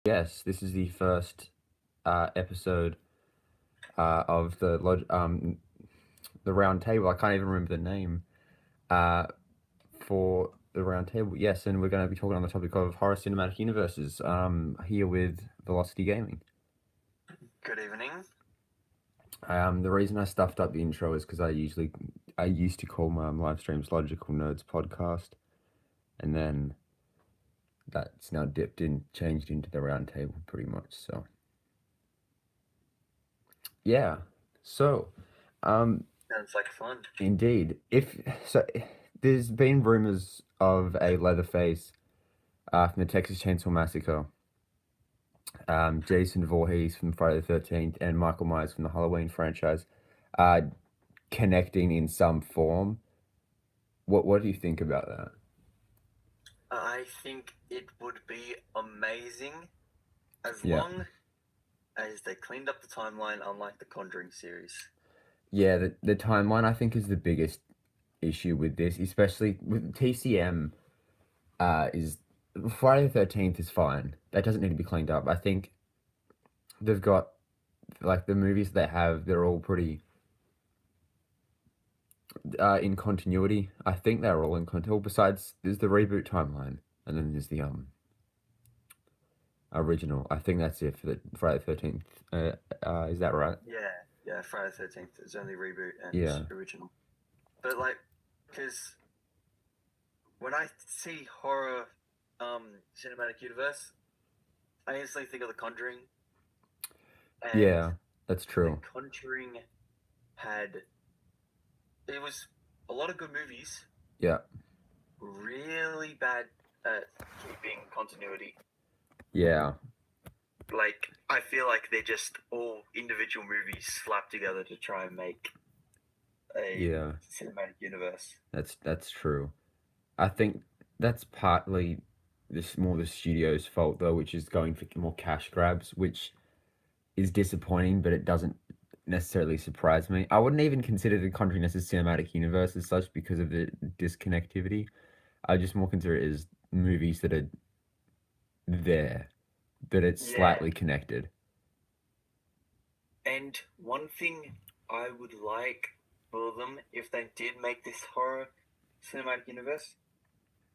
Yes, this is the first episode of the round table. I can't even remember the name uh, for the round table. Yes, and we're going to be talking on the topic of horror cinematic universes. Here with VoloCityGaming. Good evening. The reason I stuffed up the intro is because I used to call my live streams Logical Nerds podcast, and then that's now changed into the round table pretty much. So yeah, so. Um, Sounds like fun. Indeed. There's been rumors of a Leatherface from the Texas Chainsaw Massacre, Jason Voorhees from Friday the 13th, and Michael Myers from the Halloween franchise uh, connecting in some form. What do you think about that? I think it would be amazing as Yeah. long as they cleaned up the timeline, unlike the Conjuring series. Yeah, the timeline I think is the biggest issue with this, especially with TCM. Is Friday the 13th is fine. That doesn't need to be cleaned up. I think they've got like the movies they have, they're all pretty in continuity. I think they're all in continuity. Besides, there's the reboot timeline, and then there's the original. I think that's it for the Friday the 13th. Is that right? Yeah, Friday the 13th is only reboot and Yeah. original. But, like, because when I see horror cinematic universe, I instantly think of the Conjuring, and Yeah, that's the true. Conjuring it was a lot of good movies, Yeah. really bad at keeping continuity. Yeah. Like, I feel like they're just all individual movies slapped together to try and make a Yeah. cinematic universe. That's true. I think that's partly this more the studio's fault though, which is going for more cash grabs, which is disappointing, but it doesn't necessarily surprise me. I wouldn't even consider the Conjuring as a cinematic universe as such because of the disconnectivity. I just more consider it as movies that are there, that it's Yeah, slightly connected. and one thing I would like for them, if they did make this horror cinematic universe,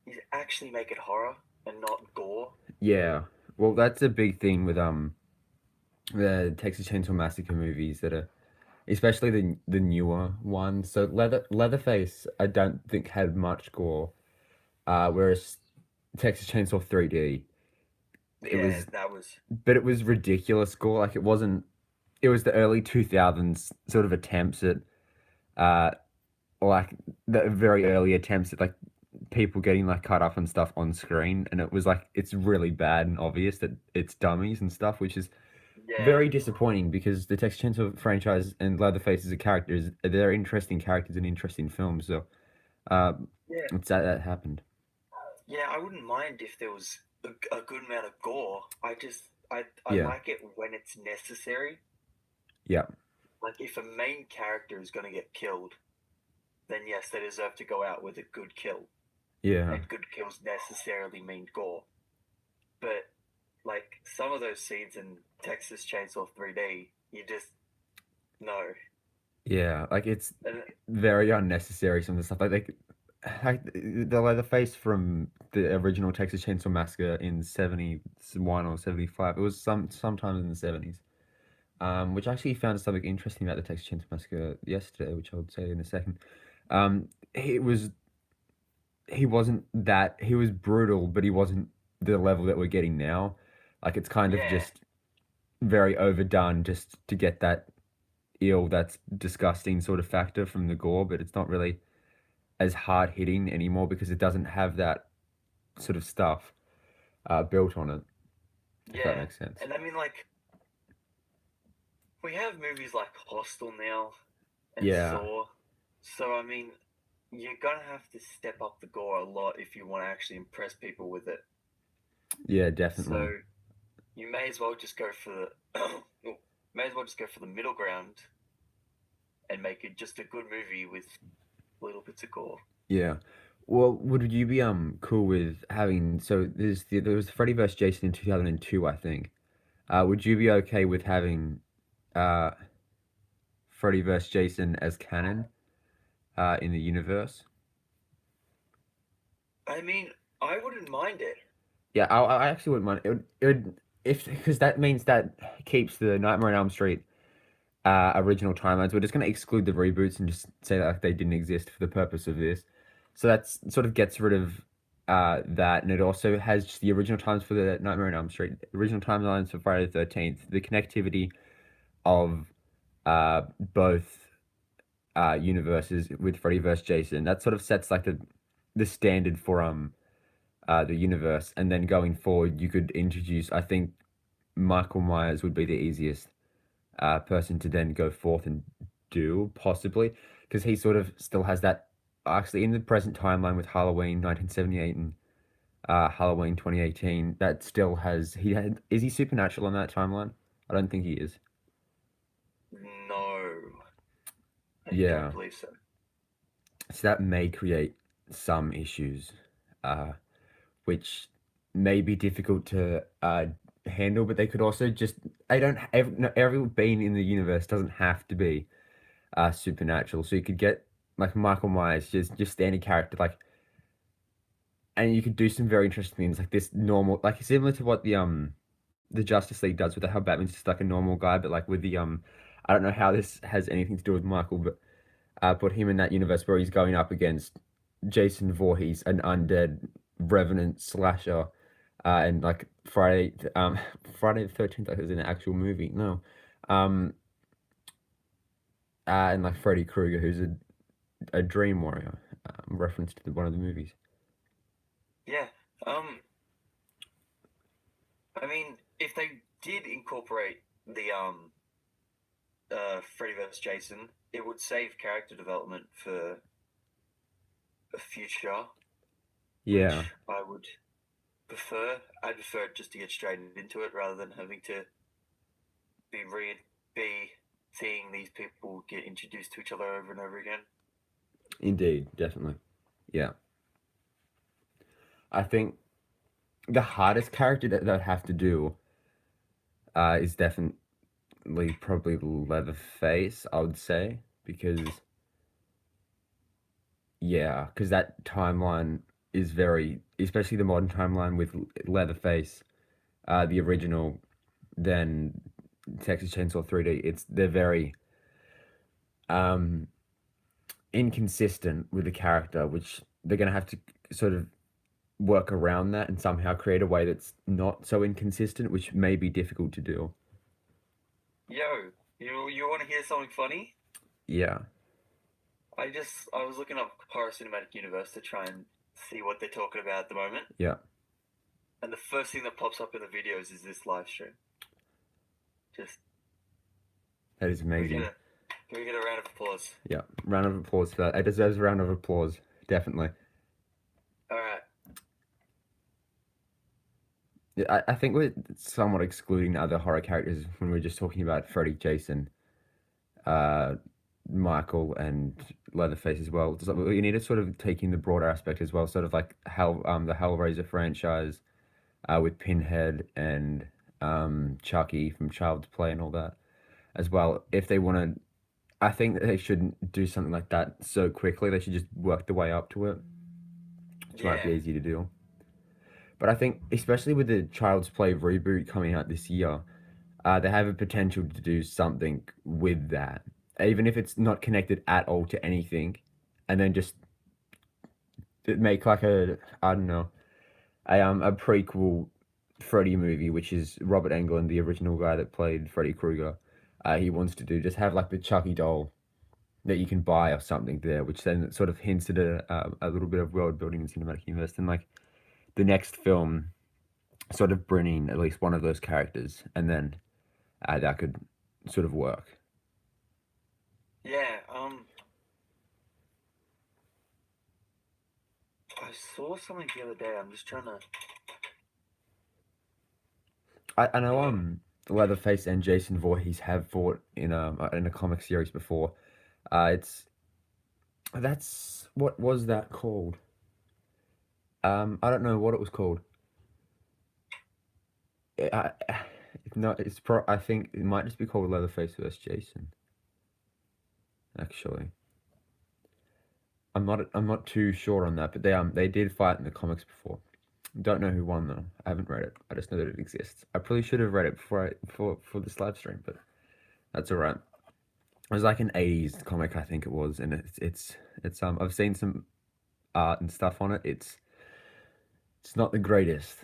is actually make it horror and not gore. Yeah. Well, that's a big thing with the Texas Chainsaw Massacre movies that are especially the newer ones. So Leatherface I don't think had much gore. Whereas Texas Chainsaw 3D it Yeah, was that was. but it was ridiculous gore. Like it was the early 2000s sort of attempts at uh like the very early attempts at like people getting like cut up and stuff on screen, and it was like it's really bad and obvious that it's dummies and stuff, which is Yeah, very disappointing because the Texas Chainsaw franchise and Leatherface as a character is they're interesting characters and interesting films. So uh, yeah, it's that happened. yeah. I wouldn't mind if there was a good amount of gore. I Yeah, like it when it's necessary. yeah, Like, if a main character is going to get killed, then yes, they deserve to go out with a good kill. yeah, And good kills necessarily mean gore. But, like, some of those scenes in Texas Chainsaw 3D, you just. No. yeah. Like it's And, very unnecessary. Some of the stuff like the Leatherface from the original Texas Chainsaw Massacre in 71 or 75. It was sometime in the 70s. Which I actually found something interesting about the Texas Chainsaw Massacre yesterday, which I would say in a second. He was he was brutal, but he wasn't the level that we're getting now. Like it's kind of yeah, just very overdone just to get that ill, that's disgusting sort of factor from the gore, but it's not really as hard hitting anymore because it doesn't have that sort of stuff built on it, if that yeah. makes sense. And I mean, like, we have movies like Hostel now and Yeah, Saw. So, I mean, you're gonna have to step up the gore a lot if you want to actually impress people with it. yeah, definitely. So you may as well just go for may as well just go for the middle ground and make it just a good movie with little bits of gore. Yeah. Well, would you be cool with having there was Freddy vs Jason in 2002, I think. Would you be okay with having uh Freddy vs Jason as canon in the universe? I mean, I wouldn't mind it. Yeah, I actually wouldn't mind. It would if because that means that keeps the Nightmare on Elm Street original timelines. We're just going to exclude the reboots and just say that like, they didn't exist for the purpose of this. So that's sort of gets rid of that, and it also has just the original times for the Nightmare on Elm Street, original timelines for Friday the 13th, the connectivity of both universes with Freddy vs. Jason. That sort of sets like the standard for the universe, and then going forward, you could introduce. I think Michael Myers would be the easiest person to then go forth and do, possibly, because he sort of still has that. Actually, in the present timeline with Halloween 1978 and Halloween 2018, that still has. Is he supernatural on that timeline? I don't think he is. No, I don't Yeah, believe so. so that may create some issues, uh, which may be difficult to handle, but they could also just. I don't. Every being in the universe doesn't have to be supernatural. So you could get like Michael Myers, just standard character, like, and you could do some very interesting things like this normal, like similar to what the Justice League does with how Batman's just like a normal guy, but like with the I don't know how this has anything to do with Michael, but put him in that universe where he's going up against Jason Voorhees, an undead revenant slasher, and like Friday the 13th, like, is an actual movie. No, um, and like Freddy Krueger, who's a dream warrior, reference to one of the movies. Yeah. I mean, if they did incorporate the Freddy vs. Jason, it would save character development for a future, Yeah, which I would prefer. I'd prefer just to get straight into it rather than having to be seeing these people get introduced to each other over and over again. indeed, definitely. Yeah, I think the hardest character that they'd have to do is definitely probably Leatherface, I would say, because yeah, because that timeline is very, especially the modern timeline with Leatherface, the original, then Texas Chainsaw 3D. They're very um inconsistent with the character, which they're gonna have to sort of work around that and somehow create a way that's not so inconsistent, which may be difficult to do. Yo, you want to hear something funny? Yeah, I was looking up horror cinematic universe to try and see what they're talking about at the moment, yeah, and the first thing that pops up in the videos is this live stream. Just that is can we get amazing. a can we get a round of applause? Yeah, round of applause for that. It deserves a round of applause, definitely. All right. Yeah, I think we're somewhat excluding other horror characters when we're just talking about Freddy, Jason, uh, Michael, and Leatherface as well. Just, like, we need to sort of take in the broader aspect as well, sort of like how the Hellraiser franchise with Pinhead and Chucky from Child's Play and all that as well. If they want to, I think that they shouldn't do something like that so quickly. They should just work their way up to it, which might be Yeah. easy to do. But I think, especially with the Child's Play reboot coming out this year, they have a potential to do something with that, even if it's not connected at all to anything, and then just make like a I don't know a prequel Freddy movie, which is Robert Englund, the original guy that played Freddy Krueger. He wants to do just have like the Chucky doll that you can buy or something there, which then sort of hints at a little bit of world building in cinematic universe. And like the next film, sort of bringing at least one of those characters, and then that could sort of work. Yeah. I saw something the other day. I'm just trying to. I know Uh, Leatherface and Jason Voorhees have fought in a comic series before. It's that's what was that called? I don't know what it was called. I, no, I think it might just be called Leatherface vs. Jason. Actually, I'm not too sure on that, but they did fight in the comics before. Don't know who won though. I haven't read it. I just know that it exists. I probably should have read it for this live stream, but that's alright. It was like an 80s comic, I think it was, and it's I've seen some art and stuff on it. It's not the greatest.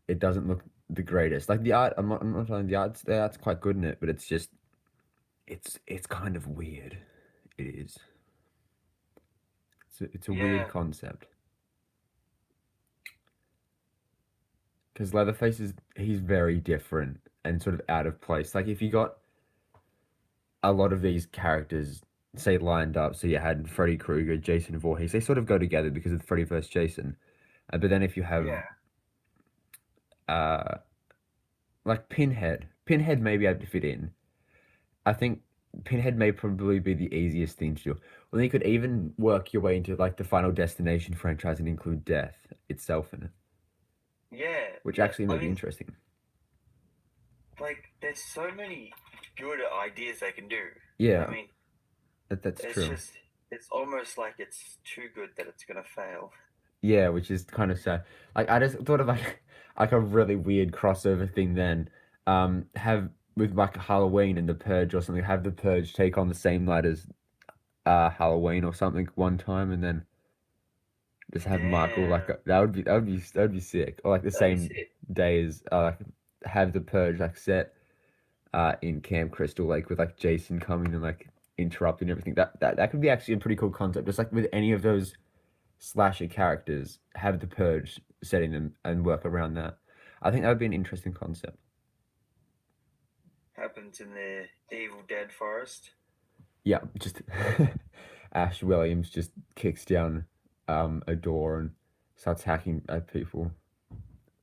It doesn't look the greatest. Like the art, I'm not saying the art's quite good in it, but it's just it's kind of weird. It is. It's a weird Yeah, concept. Because Leatherface he's very different and sort of out of place. Like if you got a lot of these characters say lined up, so you had Freddy Krueger, Jason Voorhees, they sort of go together because of Freddy vs. Jason. But then if you have yeah, uh like Pinhead may be able to fit in. I think Pinhead may probably be the easiest thing to do. Well, then you could even work your way into like the Final Destination franchise and include death itself in it, yeah. which actually may I be mean, interesting. like, there's so many good ideas they can do. I Yeah, mean, that's it's true. just, it's almost like it's too good that it's gonna fail. Yeah, which is kind of sad. Like I just thought of like like a really weird crossover thing then. Have with like Halloween and the Purge or something, have the Purge take on the same night as Halloween or something one time and then just have Michael like Damn, that would be sick. Or like the that'd be same sick. day as like have the Purge like set in Camp Crystal Lake with like Jason coming and like interrupting everything. That could be actually a pretty cool concept. Just like with any of those slasher characters, have the Purge setting them and work around that. I think that would be an interesting concept. Happens in the Evil Dead forest. Yeah, just Ash Williams just kicks down a door and starts hacking at people.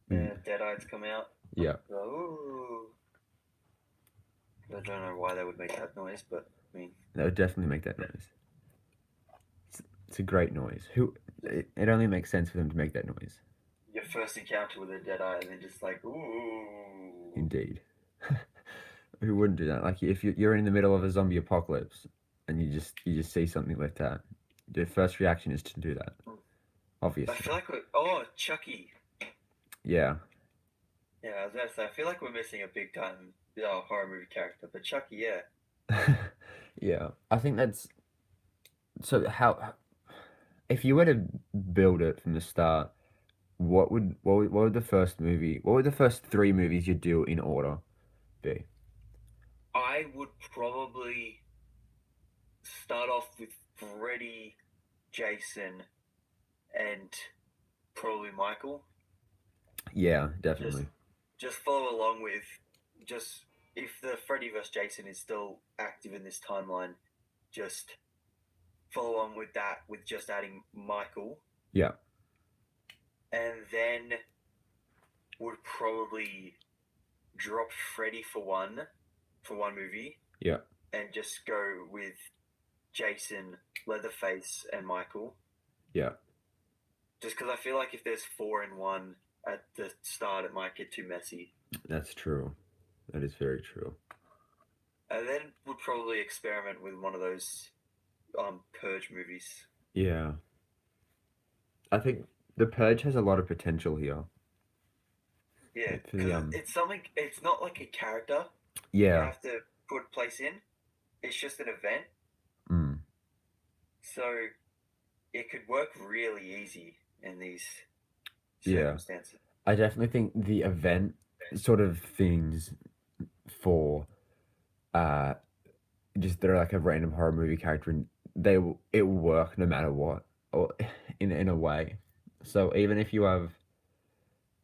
Mm, Yeah, Deadites come out. yeah, Ooh. I don't know why they would make that noise, but I mean, that would definitely make that noise. It's a great noise. It only makes sense for them to make that noise. your first encounter with a Deadite, and then just like, ooh. Indeed. Who wouldn't do that? Like if you're in the middle of a zombie apocalypse and you just see something like that, your first reaction is to do that. I Obviously. feel like oh, Chucky. Yeah. Yeah, I was gonna say, I feel like we're missing a big time horror movie character, but Chucky, yeah. Yeah. I think that's so how if you were to build it from the start, what would the first movie what would the first three movies you do in order be? I would probably start off with Freddy, Jason, and probably Michael. Yeah, Just definitely. just follow along with just if the Freddy vs Jason is still active in this timeline, just follow on with that with just adding Michael, Yeah. and then would probably drop Freddy for one movie, Yeah. and just go with Jason, Leatherface, and Michael. Yeah. Just because I feel like if there's four in one at the start, it might get too messy. That's true. That is very true. And then would probably experiment with one of those Purge movies. Yeah. I think The Purge has a lot of potential here. Yeah, For the because it's something. It's not like a character you yeah. have to put place in. It's just an event, Mm, so it could work really easy in these yeah. circumstances. I definitely think the event sort of things for uh just they're like a random horror movie character and it will work no matter what or in a way. So even if you have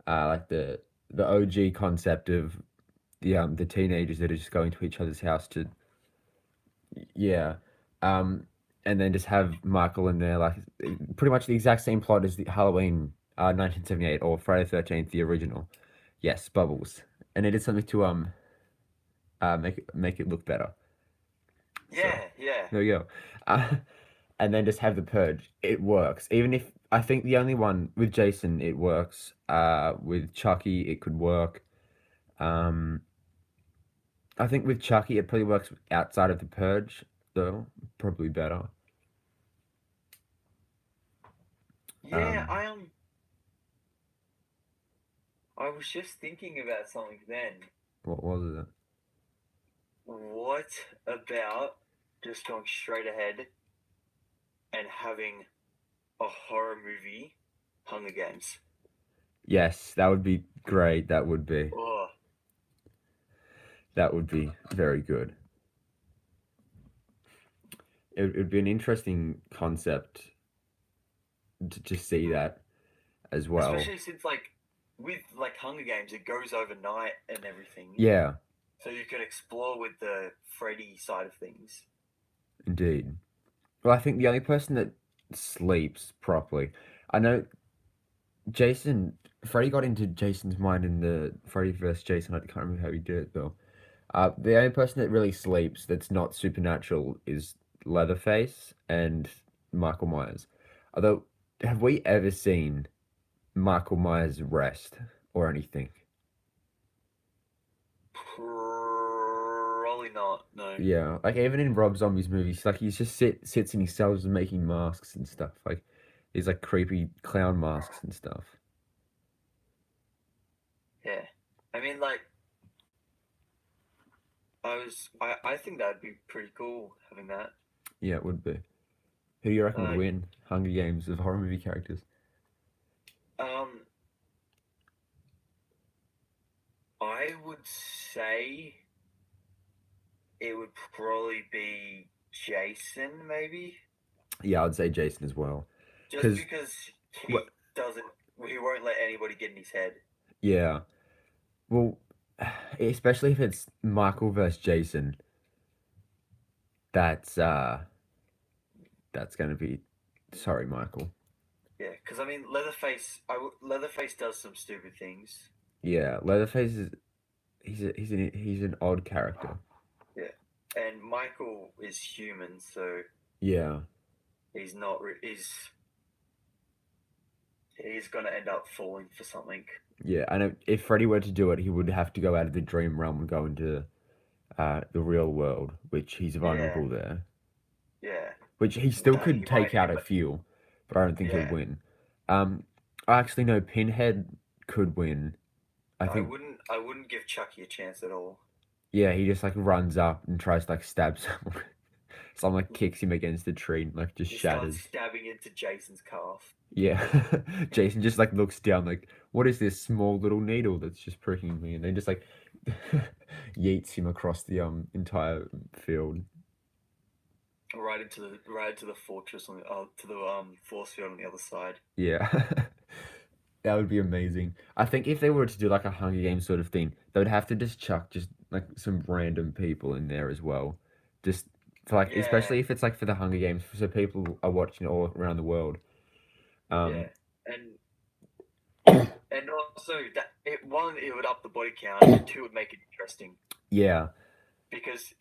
like the OG concept of the teenagers that are just going to each other's house to yeah um and then just have Michael in there like pretty much the exact same plot as the Halloween 1978 or Friday the 13th the original. Yes, Bubbles. And it is something to make it look better. So Yeah, yeah, there you go. And then just have the Purge. It works. Even if I think the only one with Jason it works. With Chucky it could work. Um, I think with Chucky it probably works outside of the Purge though. Probably better. Yeah, Um, I was just thinking about something then. what was it? What about just going straight ahead and having a horror movie, Hunger Games? Yes, that would be great. That would be. Oh, That would be very good. It'd be an interesting concept to see that as well. especially since like with like Hunger Games, it goes overnight and everything, Yeah, so you can explore with the Freddy side of things. indeed. Well, I think the only person that sleeps properly, I know Jason. Freddy got into Jason's mind in the Freddy vs. Jason. I can't remember how he did it though. The only person that really sleeps that's not supernatural is Leatherface and Michael Myers. Although, have we ever seen Michael Myers rest or anything? Probably not. No. Yeah, like even in Rob Zombie's movies, like he just sits in his cells and making masks and stuff. Like these like creepy clown masks and stuff. Yeah. I mean, like, I think that'd be pretty cool having that. Yeah, it would be. Who do you reckon would Uh, win Hunger Games of horror movie characters? um, I would say it would probably be Jason, maybe, Yeah, I'd say Jason as well. just Cause because what? doesn't, he won't let anybody get in his head. Yeah. Well, especially if it's Michael versus Jason, that's uh that's gonna be. Sorry, Michael. Yeah, because I mean, Leatherface does some stupid things. Yeah, Leatherface is he's an odd character. Yeah, and Michael is human, so Yeah. he's not. He's gonna end up falling for something. Yeah, and if Freddy were to do it, he would have to go out of the dream realm and go into the real world, which he's Yeah, vulnerable there. yeah. Which he still He could might. take out a few, but I don't think he'll Yeah, win. Um, I actually know Pinhead could win. I I think, wouldn't. I wouldn't give Chucky a chance at all. yeah, he just like runs up and tries to like stab someone. Someone like kicks him against the tree and like just He starts shatters. stabbing into Jason's calf. Yeah, Jason just like looks down like, what is this small little needle that's just pricking me? And then just like yeets him across the entire field. Right into the fortress on the to the force field on the other side. Yeah. That would be amazing. I think if they were to do like a Hunger Games sort of thing, they would have to just chuck just like some random people in there as well. Just for like, Yeah, especially if it's like for the Hunger Games, so people are watching it all around the world. yeah, Um, and and also that it would up the body count, and two would make it interesting. yeah, Because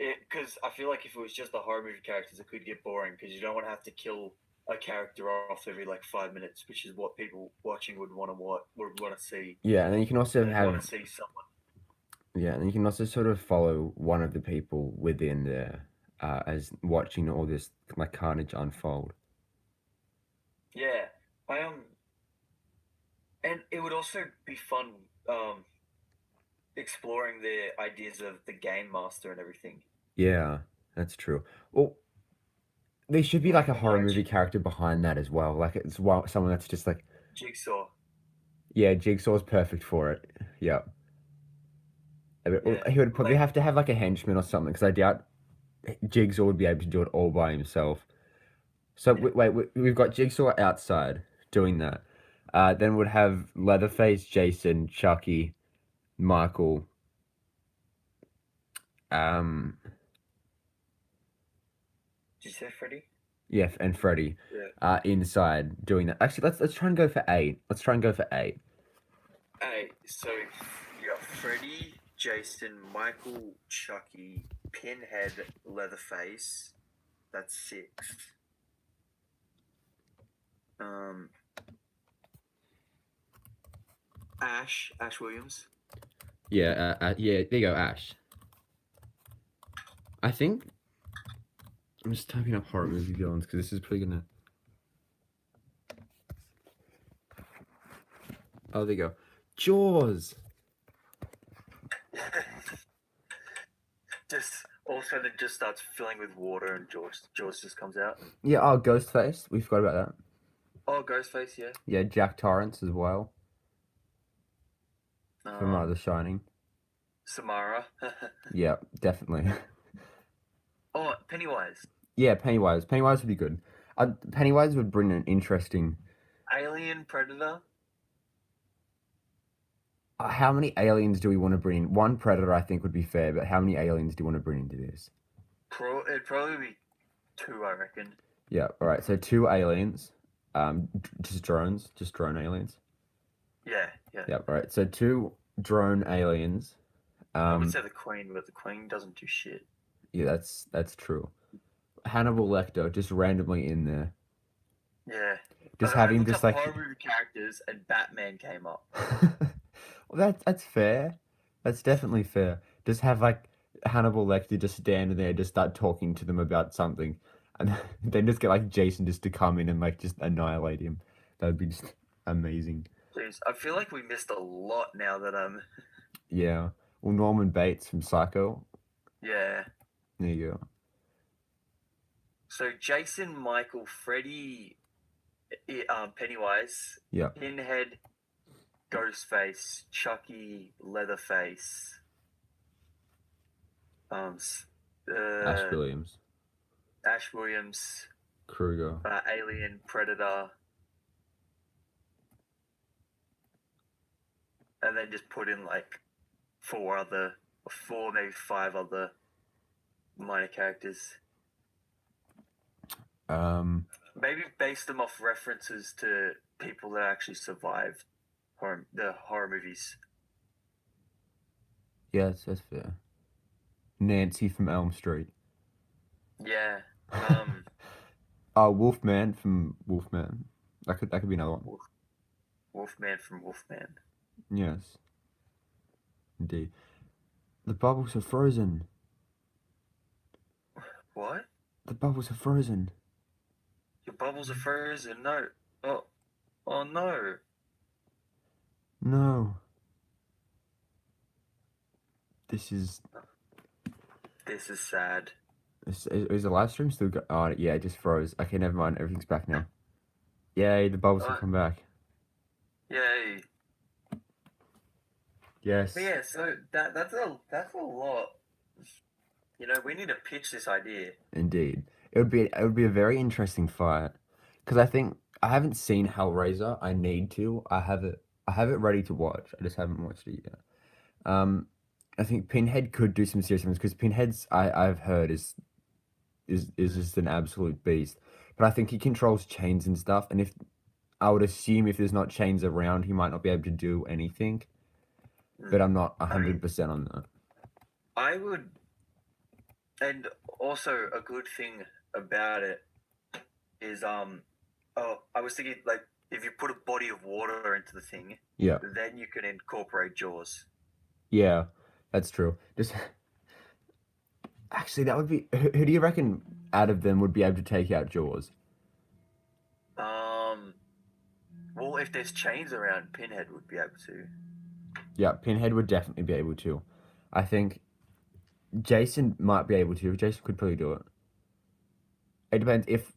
I feel like if it was just the horror movie characters, it could get boring because you don't want to have to kill a character off every like 5 minutes, which is what people watching would want to see. yeah, and then you can also They'd want have to see someone. yeah, and you can also sort of follow one of the people within there as watching all this like carnage unfold. Yeah, I and it would also be fun um exploring the ideas of the game master and everything. Yeah, that's true. Well, there should be like Like a horror movie imagine character behind that as well. Like it's someone that's just like Jigsaw. yeah, Jigsaw's perfect for it. Yeah. Yeah, He would probably like have to have like a henchman or something because I doubt Jigsaw would be able to do it all by himself. So yeah. we've got Jigsaw outside doing that. Then we'd have Leatherface, Jason, Chucky, Michael, um, Did you say Freddy? yeah, and Freddy, Yeah. inside doing that. Actually, let's try and go for eight. Let's try and go for eight. Hey, so you got Freddy, Jason, Michael, Chucky, Pinhead, Leatherface. That's six. Um, Ash Williams. Yeah, yeah. There you go, Ash. I think I'm just typing up horror movie villains because this is probably gonna. Oh, there you go. Jaws. Just also it just starts filling with water and Jaws just comes out. Yeah. Oh, Ghostface. We forgot about that. Oh, Ghostface, yeah. Yeah, Jack Torrance as well from The Shining. Samara. Yeah, definitely. Oh, Pennywise. Yeah, Pennywise. Pennywise would be good. Pennywise would bring an interesting. Alien Predator. How many aliens do we want to bring in? One predator, I think, would be fair, but how many aliens do you want to bring into this? It'd probably be 2, I reckon. Yeah. All right. So 2 aliens. Just drones. Just drone aliens. Yeah. Yeah. All right. So 2 drone aliens. I would say the Queen, but the Queen doesn't do shit. Yeah, that's true. Hannibal Lecter just randomly in there. Yeah. Just I having looked just up like. horror movie characters and Batman came up. Well, that's fair. That's definitely fair. Just have like Hannibal Lecter just stand there, just start talking to them about something, and then just get like Jason just to come in and like just annihilate him. That would be just amazing. Jeez, I feel like we missed a lot now that Yeah. Well, Norman Bates from Psycho. Yeah. There you go. So Jason, Michael, Freddy, Pennywise, Yeah. Pinhead, Ghostface, Chucky, Leatherface, Ash Williams, Ash Williams, Kruger. Alien, Predator, and then just put in like 4 maybe 5 other minor characters. Maybe base them off references to people that actually survived the horror movies. Yeah, that's fair. Nancy from Elm Street. Yeah. Wolfman from Wolfman. That could be another one. Wolfman from Wolfman. Yes. Indeed. The bubbles are frozen. What? The bubbles are frozen. Your bubbles are frozen. No. Oh no. No. This is sad. Is the live stream still oh yeah, it just froze. Okay, never mind. Everything's back now. Yay, the bubbles have come back. Yay. Yes. But yeah, so that's a lot. You know, we need to pitch this idea. Indeed. It would be a very interesting fight. Because I think I haven't seen Hellraiser. I need to. I have it ready to watch. I just haven't watched it yet. I think Pinhead could do some serious things because Pinhead's I've heard is just an absolute beast. But I think he controls chains and stuff, and if I would assume if there's not chains around, he might not be able to do anything. But I'm not 100% on that. I would, and also a good thing about it is I was thinking like if you put a body of water into the thing, yeah, then you can incorporate Jaws. Yeah, that's true. Just actually, that would be. Who do you reckon out of them would be able to take out Jaws? Well, if there's chains around, Pinhead would be able to. Yeah, Pinhead would definitely be able to. I think Jason might be able to. Jason could probably do it. It depends if.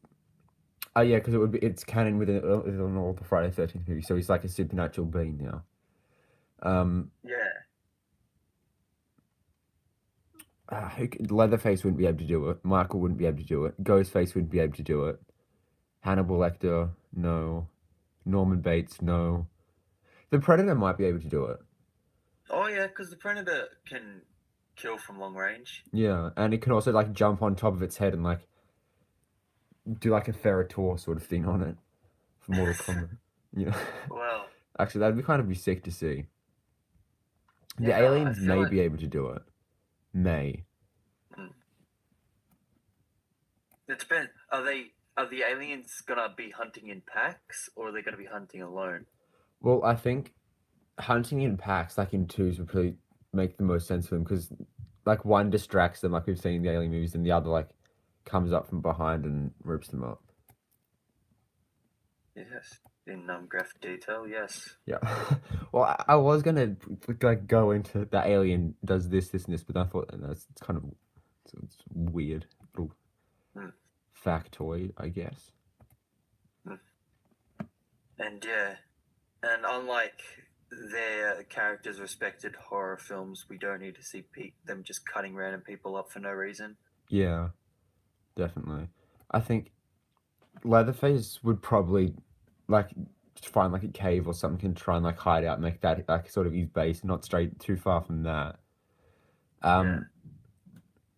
Oh yeah, because it's canon within all the Friday 13th movie, so he's like a supernatural being now. Yeah. Leatherface wouldn't be able to do it. Michael wouldn't be able to do it. Ghostface wouldn't be able to do it. Hannibal Lecter, no. Norman Bates, no. The Predator might be able to do it. Oh yeah, because the Predator can kill from long range. Yeah, and it can also like jump on top of its head and like do like a Ferrotor sort of thing on it for Mortal Kombat. Yeah. Well, Actually, that'd be sick to see. The yeah, aliens may be able to do it. May. It depends. Are the aliens gonna be hunting in packs or are they gonna be hunting alone? Well, I think hunting in packs, like in twos, would probably make the most sense for them because, like, one distracts them, like we've seen in the alien movies, and the other like comes up from behind and rips them up. Yes, in graphic detail, yes. Yeah. Well, I was gonna like go into the alien does this, this, and this, but I thought that's it's kind of it's weird little Mm. factoid, I guess. And yeah, and unlike their characters' respected horror films, we don't need to see them just cutting random people up for no reason. Yeah, definitely. I think Leatherface would probably like find like a cave or something and try and like hide out, and make that like sort of his base, not straight too far from that. Yeah, Um,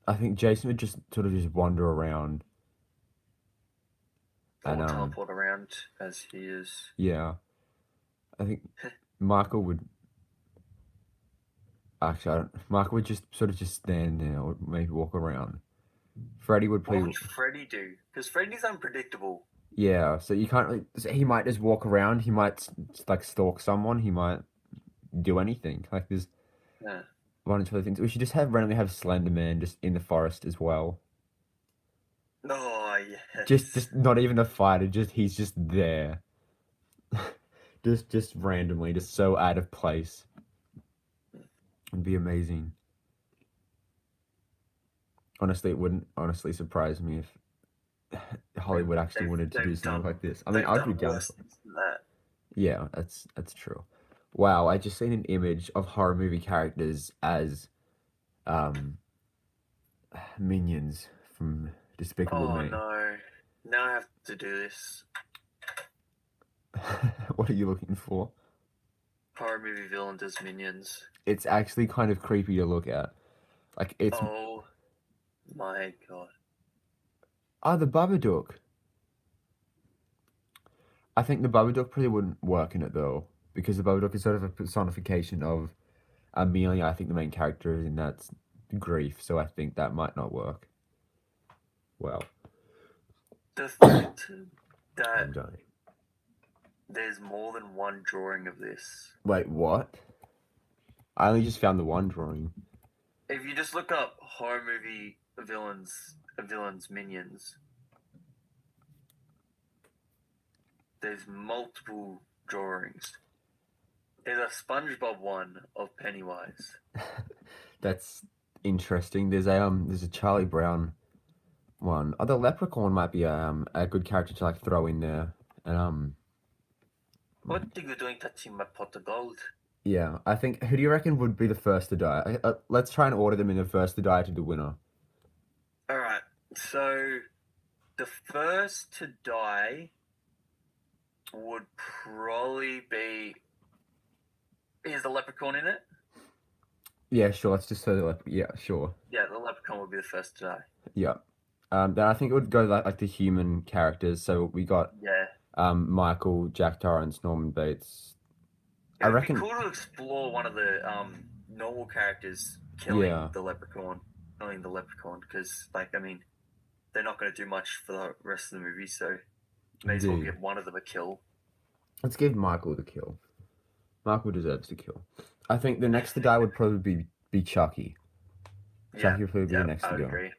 I think Jason would just sort of just wander around and or teleport around as he is. yeah, I think Michael would actually I don't, Michael would just sort of just stand there or maybe walk around. Freddy would What probably would Freddy do? Because Freddy's unpredictable. yeah, so you can't really he might just walk around, he might like stalk someone, he might do anything. Like there's Yeah. one or two other things. We should just have randomly have Slender Man just in the forest as well. Oh yes. Just not even a fighter, just he's just there. Just randomly, just so out of place. It'd be amazing. Honestly, it wouldn't honestly surprise me if Hollywood actually wanted to do something like this. I mean, They've I'd be done down worse for it. things than that. Yeah, that's true. Wow, I just seen an image of horror movie characters as um minions from Despicable Oh Me. no. Now I have to do this. What are you looking for? Horror movie villains as minions. It's actually kind of creepy to look at. Like it's Oh my god. the Babadook. I think the Babadook probably wouldn't work in it though, because the Babadook is sort of a personification of Amelia. I think the main character is in that's grief, so I think that might not work. Well, The fact that I'm dying. there's more than one drawing of this. Wait, what? I only just found the one drawing. If you just look up horror movie villains minions, there's multiple drawings. There's a SpongeBob one of Pennywise. That's interesting. There's a Charlie Brown one. Oh, the Leprechaun might be a good character to like throw in there. And What are you doing touching my pot of gold? yeah, I think who do you reckon would be the first to die? Let's try and order them in the first to die to the winner. Alright, so the first to die would probably be. Is the leprechaun in it? Yeah, sure. Let's just say yeah, sure. Yeah, the leprechaun would be the first to die. Yeah. Then I think it would go like the human characters. So we got Yeah. Michael, Jack Torrance, Norman Bates. It I would reckon. be cool to explore one of the normal characters killing the leprechaun, because like I mean, they're not going to do much for the rest of the movie, so may as well Indeed. give one of them a kill. Let's give Michael the kill. Michael deserves the kill. I think the next to die would probably be Chucky. Chucky would probably be the next I to would go. agree.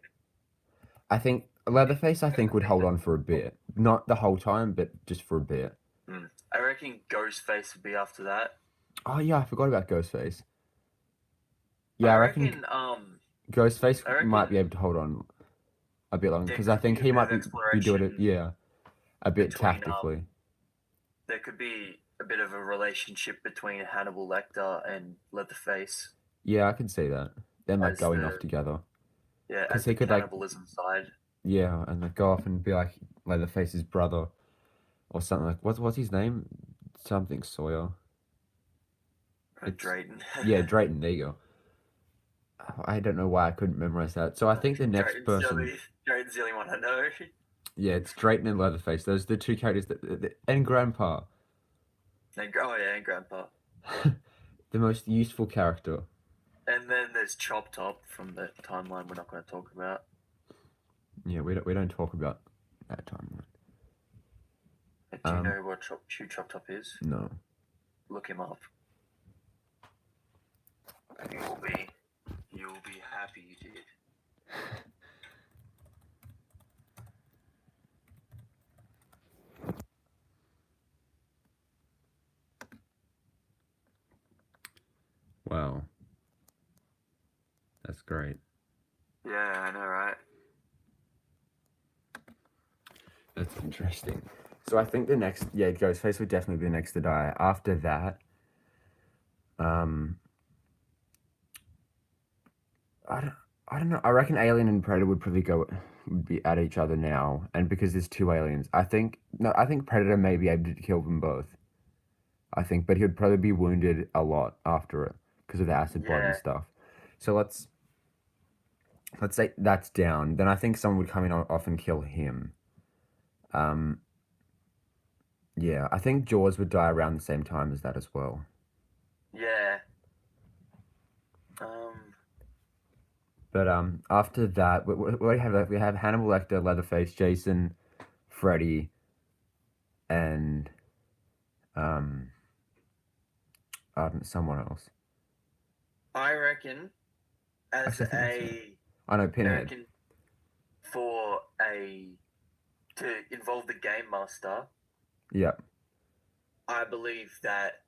I think Leatherface, I think, would hold on for a bit. Not the whole time, but just for a bit. I reckon Ghostface would be after that. Oh yeah, I forgot about Ghostface. Yeah, I I reckon Ghostface might be able to hold on a bit longer because I think he might be doing it, yeah, a bit tactically. There could be a bit of a relationship between Hannibal Lecter and Leatherface. Yeah, I can see that. Them like As going off together. Yeah, Because as he the could like, cannibalism side. yeah, and like go off and be like Leatherface's brother or something like what's his name? Something Sawyer. Drayton. Yeah, Drayton. There you go. I don't know why I couldn't memorize that. So I think the next person. Drayton's the only one I know. Yeah, it's Drayton and Leatherface. Those are the two characters and Grandpa. And Grandpa. The most useful character. And then there's Chop Top from the timeline we're not going to talk about. Yeah, we don't talk about that timeline. Do you know who Chop Top is? No. Look him up. You'll be happy you did. Wow. That's great. Yeah, I know, right? That's interesting. So I think the next, yeah, Ghostface would definitely be the next to die. After that, um, I don't, I don't know. I reckon Alien and Predator would be at each other now, and because there's two aliens, I think Predator may be able to kill them both. I think, but he would probably be wounded a lot after it because of the acid blood and Yeah, stuff. So let's say that's down. Then I think someone would come in off and kill him. Um, yeah, I think Jaws would die around the same time as that as well. yeah. Um, But after that, we have we have Hannibal Lecter, Leatherface, Jason, Freddy, and um, someone else. I reckon as Actually, I think that's it. a, I know I Pinhead. reckon for a to involve the game master, Yep. I believe that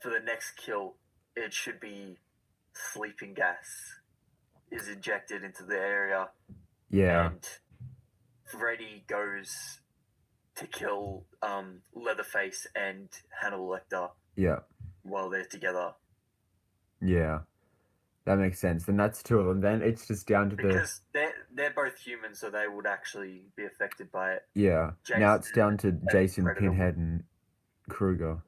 for the next kill, it should be sleeping gas is injected into the area, Yeah. and Freddy goes to kill Leatherface and Hannibal Lecter Yeah. while they're together. Yeah. That makes sense. Then that's two of them. Then it's just down to the Because they're both human, so they would actually be affected by it. yeah. Now it's Jason down to and Jason, Predator would. Pinhead, and Kruger.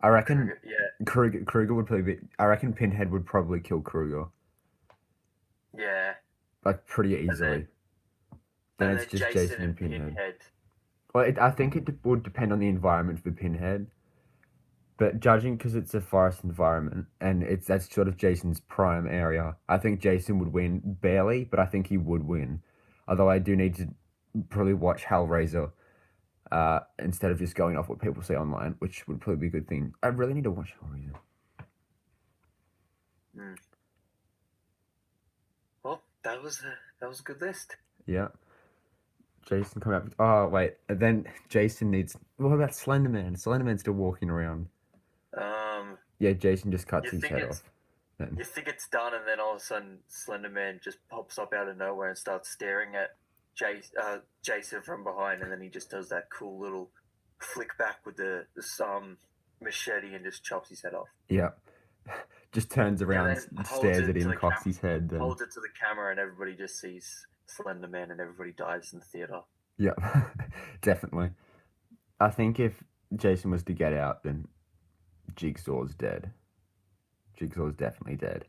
I reckon Yeah, Kruger would probably be. I reckon Pinhead would probably kill Kruger yeah, like pretty and then easily. Then it's just Jason Jason and and Pinhead. Pinhead. Well, I think it would depend on the environment for Pinhead, but judging because it's a forest environment and that's sort of Jason's prime area, I think Jason would win barely, but I think he would win. Although I do need to probably watch Hellraiser instead of just going off what people say online, which would probably be a good thing. I really need to watch Hellraiser. Mm. Well, that was a good list. Yeah. Jason come out. Oh wait, and then Jason needs. What about Slenderman? Slenderman's still walking around. Um, Yeah, Jason just cuts you his think head off. Then you think it's done, and then all of a sudden Slender Man just pops up out of nowhere and starts staring at Jason from behind, and then he just does that cool little flick back with the machete and just chops his head off. yeah, just turns And around, then holds stares it at to him, the cocks his head. Then holds it to the camera, and everybody just sees Slender Man, and everybody dies in the theater. yeah, definitely. I think if Jason was to get out, then Jigsaw's dead. Jigsaw's definitely dead.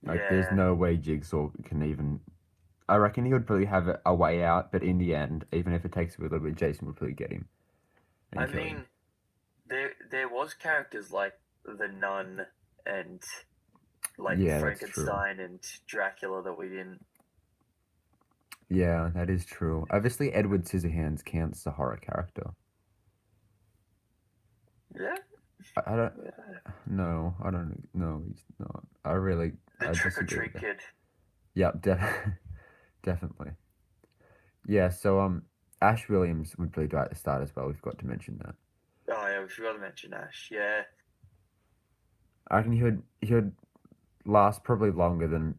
Like, there's Yeah, no way Jigsaw can even. I reckon he would probably have a way out, but in the end, even if it takes a little bit, Jason would probably get him I and kill him. mean, there was characters like the Nun and like Yeah, that's true. Frankenstein and Dracula that we didn't. Yeah, that is true. Obviously, Edward Scissorhands counts as a horror character. Yeah, I don't. No, I don't. No, he's not. the I Trick or disagree with Treat that. Kid. Yep, definitely. Yeah, so Ash Williams would probably die at the start as well. We've got to mention that. Oh yeah, we forgot to mention Ash. Yeah, I reckon he would last probably longer than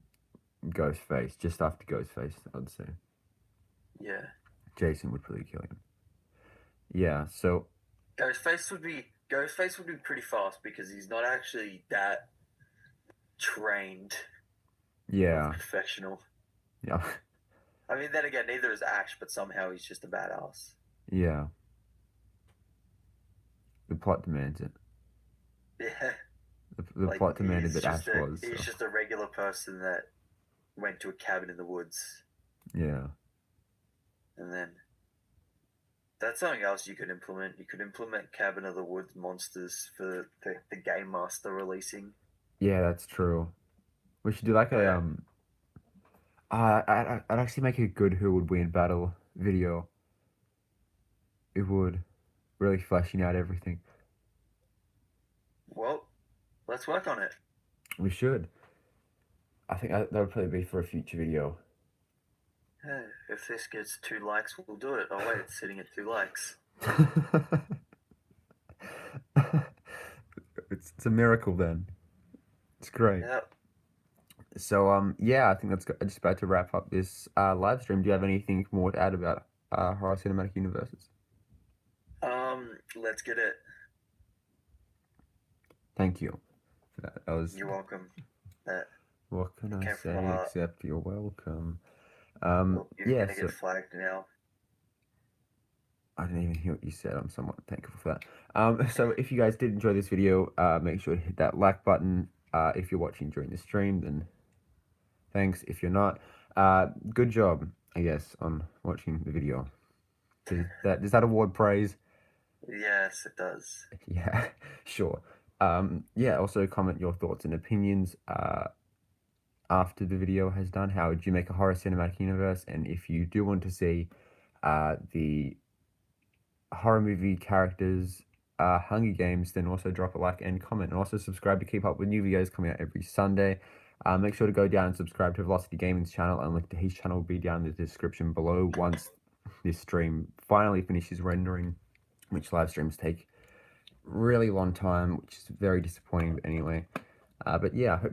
Ghostface. Just after Ghostface, I'd say yeah. Jason would probably kill him. Yeah, so Ghostface would be pretty fast because he's not actually that trained yeah, of professional. yeah, I mean, then again, neither is Ash, but somehow he's just a badass. yeah. The plot demands it. Yeah, The like plot demanded that Ash was. he's So. just a regular person that went to a cabin in the woods, Yeah. and then that's something else you could implement. You could implement Cabin of the Woods monsters for the game master releasing. Yeah, that's true. We should do like a Yeah, I'd actually make a good who would win battle video. It would really fleshing out everything. Well, let's work on it. We should. I think that would probably be for a future video. If this gets 2 likes, we'll do it. Oh wait, it's sitting at 2 likes. It's a miracle then. It's great. Yep. So yeah, I think that's just about to wrap up this live stream. Do you have anything more to add about horror cinematic universes? Let's get it. Thank you for that. That was. You're welcome. What can I came say from a- except you're welcome? You're Yeah. gonna So get flagged now. I didn't even hear what you said. I'm somewhat thankful for that. So if you guys did enjoy this video, make sure to hit that like button. If you're watching during the stream, then thanks. If you're not, good job, I guess, on watching the video. Does that award praise? Yes, it does. Yeah, sure. Yeah, also comment your thoughts and opinions after the video has done. How would you make a horror cinematic universe? And if you do want to see the horror movie characters Hunger Games, then also drop a like and comment, and also subscribe to keep up with new videos coming out every Sunday. Make sure to go down and subscribe to VoloCityGaming's channel, and link to his channel will be down in the description below once this stream finally finishes rendering, which live streams take really long time, which is very disappointing. But anyway, but yeah, I hope you